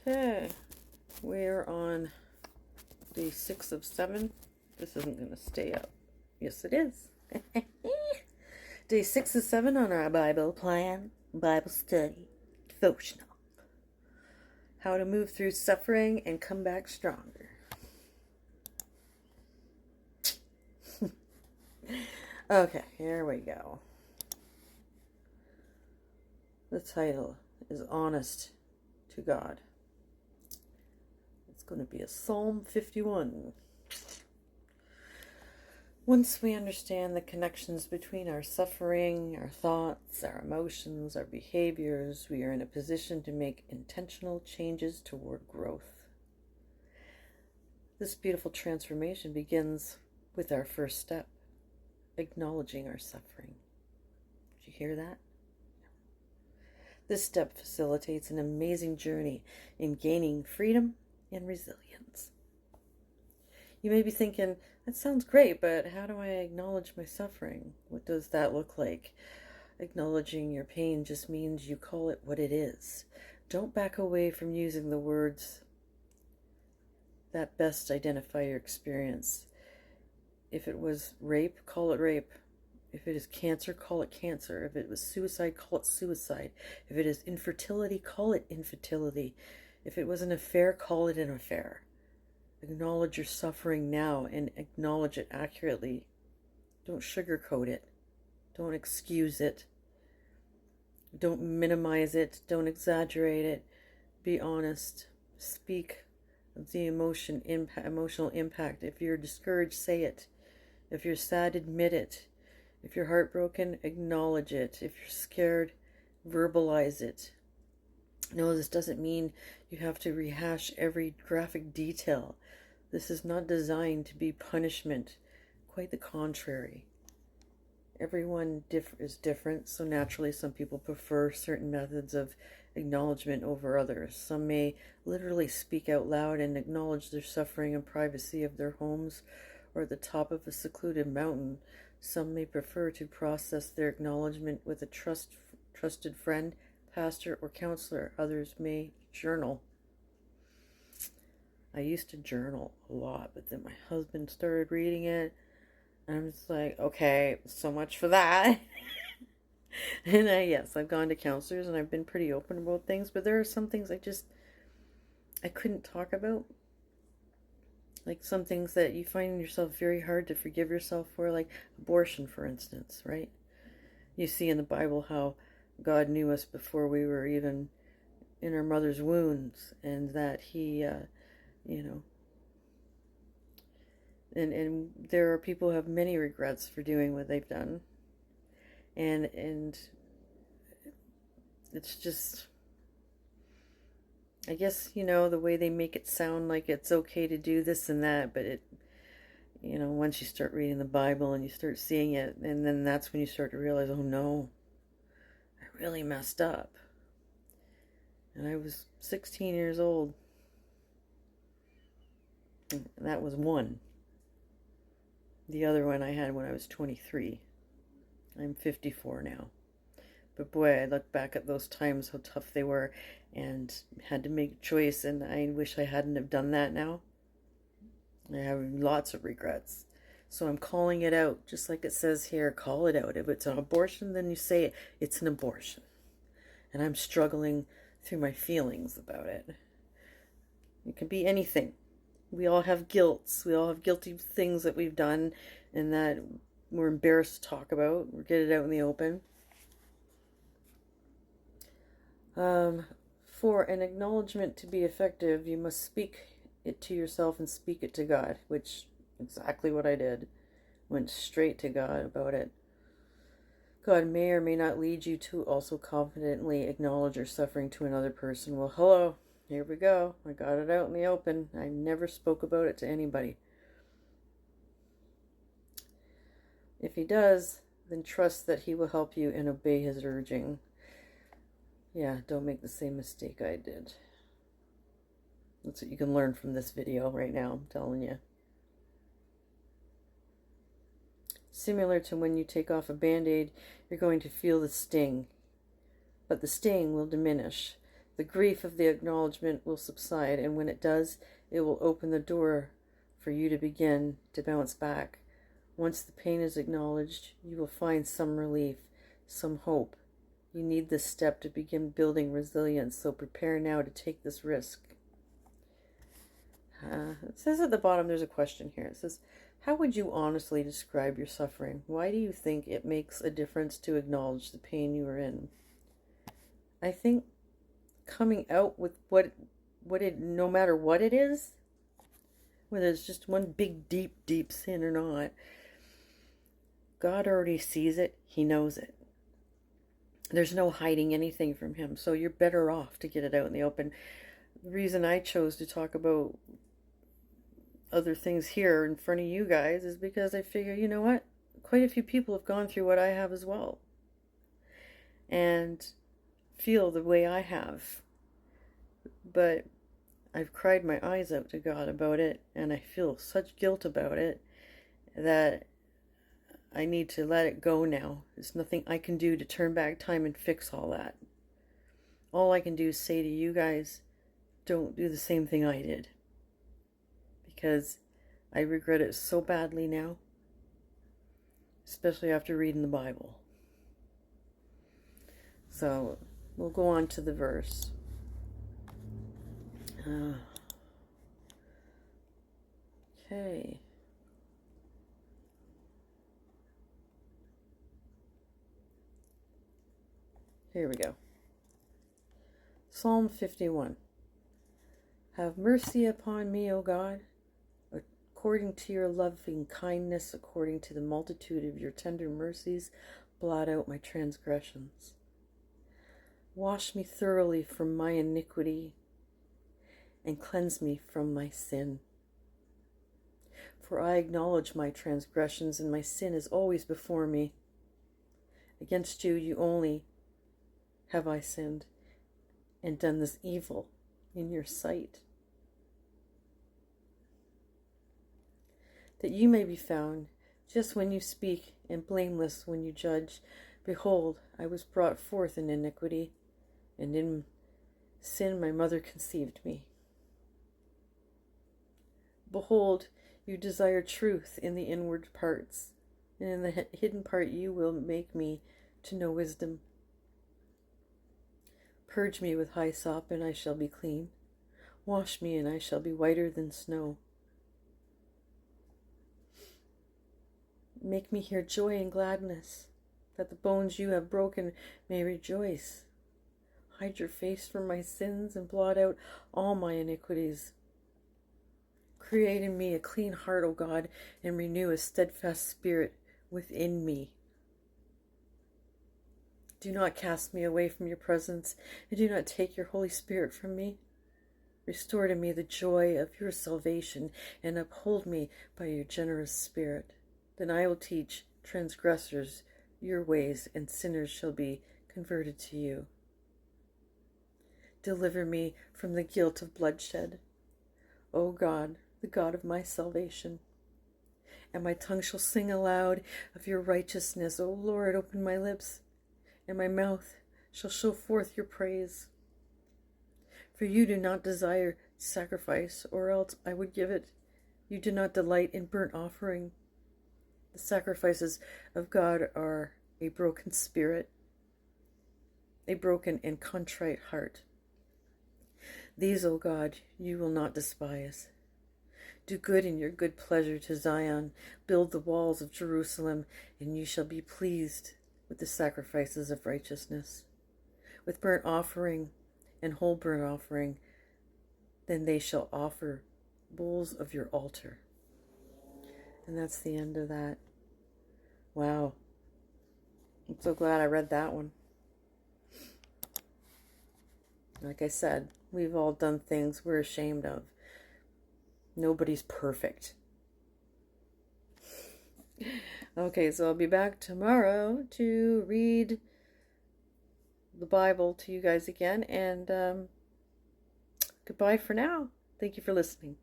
Okay, we're on day 6 of 7. This isn't going to stay up. Yes, it is. Day 6 of 7 on our Bible plan, Bible study, devotional. How to move through suffering and come back stronger. Okay, here we go. The title is Honest to God. It's going to be a Psalm 51. Once we understand the connections between our suffering, our thoughts, our emotions, our behaviors, we are in a position to make intentional changes toward growth. This beautiful transformation begins with our first step, acknowledging our suffering. Did you hear that? This step facilitates an amazing journey in gaining freedom and resilience. You may be thinking, that sounds great, but how do I acknowledge my suffering? What does that look like? Acknowledging your pain just means you call it what it is. Don't back away from using the words that best identify your experience. If it was rape, call it rape. If it is cancer, call it cancer. If it was suicide, call it suicide. If it is infertility, call it infertility. If it was an affair, call it an affair. Acknowledge your suffering now and acknowledge it accurately. Don't sugarcoat it. Don't excuse it. Don't minimize it. Don't exaggerate it. Be honest. Speak of the emotional impact. If you're discouraged, say it. If you're sad, admit it. If you're heartbroken, acknowledge it. If you're scared, verbalize it. No, this doesn't mean you have to rehash every graphic detail. This is not designed to be punishment. Quite the contrary. Everyone is different, so naturally some people prefer certain methods of acknowledgement over others. Some may literally speak out loud and acknowledge their suffering in privacy of their homes or at the top of a secluded mountain. Some may prefer to process their acknowledgement with a trusted friend, pastor, or counselor. Others may journal. I used to journal a lot, but then my husband started reading it, and I'm just like, okay, so much for that. And yes, I've gone to counselors, and I've been pretty open about things, but there are some things I couldn't talk about. Like some things that you find yourself very hard to forgive yourself for, like abortion, for instance, right? You see in the Bible how God knew us before we were even in our mother's wombs, and that He, and there are people who have many regrets for doing what they've done, and it's just, I guess, the way they make it sound like it's okay to do this and that, but it, once you start reading the Bible and you start seeing it, and then that's when you start to realize, oh no, I really messed up. And I was 16 years old. And that was one. The other one I had when I was 23. I'm 54 now. But boy, I look back at those times, how tough they were, and had to make a choice, and I wish I hadn't have done that now. I have lots of regrets. So I'm calling it out, just like it says here, call it out. If it's an abortion, then you say it, it's an abortion. And I'm struggling through my feelings about it. It can be anything. We all have guilts. We all have guilty things that we've done and that we're embarrassed to talk about or get it out in the open. For an acknowledgement to be effective, you must speak it to yourself and speak it to God, which exactly what I did. Went straight to God about it. God may or may not lead you to also confidently acknowledge your suffering to another person. Well, hello, here we go. I got it out in the open. I never spoke about it to anybody. If He does, then trust that He will help you and obey His urging. Yeah, don't make the same mistake I did. That's what you can learn from this video right now, I'm telling you. Similar to when you take off a Band-Aid, you're going to feel the sting. But the sting will diminish. The grief of the acknowledgement will subside, and when it does, it will open the door for you to begin to bounce back. Once the pain is acknowledged, you will find some relief, some hope. You need this step to begin building resilience, so prepare now to take this risk. It says at the bottom, there's a question here. It says, how would you honestly describe your suffering? Why do you think it makes a difference to acknowledge the pain you are in? I think coming out with no matter what it is, whether it's just one big, deep sin or not, God already sees it. He knows it. There's no hiding anything from him. So you're better off to get it out in the open. The reason I chose to talk about other things here in front of you guys is because I figure, you know what? Quite a few people have gone through what I have as well. And feel the way I have. But I've cried my eyes out to God about it, and I feel such guilt about it that I need to let it go now. There's nothing I can do to turn back time and fix all that. All I can do is say to you guys, don't do the same thing I did. Because I regret it so badly now. Especially after reading the Bible. So, we'll go on to the verse. Okay. Here we go. Psalm 51. Have mercy upon me, O God, according to your loving kindness, according to the multitude of your tender mercies, blot out my transgressions. Wash me thoroughly from my iniquity and cleanse me from my sin. For I acknowledge my transgressions, and my sin is always before me. Against you only have I sinned and done this evil in your sight, that you may be found just when you speak and blameless when you judge. Behold, I was brought forth in iniquity, and in sin my mother conceived me. Behold, you desire truth in the inward parts, and in the hidden part you will make me to know wisdom. Purge me with hyssop, and I shall be clean. Wash me, and I shall be whiter than snow. Make me hear joy and gladness, that the bones you have broken may rejoice. Hide your face from my sins and blot out all my iniquities. Create in me a clean heart, O God, and renew a steadfast spirit within me. Do not cast me away from your presence, and do not take your Holy Spirit from me. Restore to me the joy of your salvation, and uphold me by your generous spirit. Then I will teach transgressors your ways, and sinners shall be converted to you. Deliver me from the guilt of bloodshed, O God, the God of my salvation. And my tongue shall sing aloud of your righteousness. O Lord, open my lips, and my mouth shall show forth your praise. For you do not desire sacrifice, or else I would give it. You do not delight in burnt offering. The sacrifices of God are a broken spirit, a broken and contrite heart. These, O God, you will not despise. Do good in your good pleasure to Zion. Build the walls of Jerusalem, and you shall be pleased with the sacrifices of righteousness. With burnt offering and whole burnt offering, then they shall offer bulls of your altar. And that's the end of that. Wow. I'm so glad I read that one. Like I said, we've all done things we're ashamed of. Nobody's perfect. Okay, so I'll be back tomorrow to read the Bible to you guys again. And goodbye for now. Thank you for listening.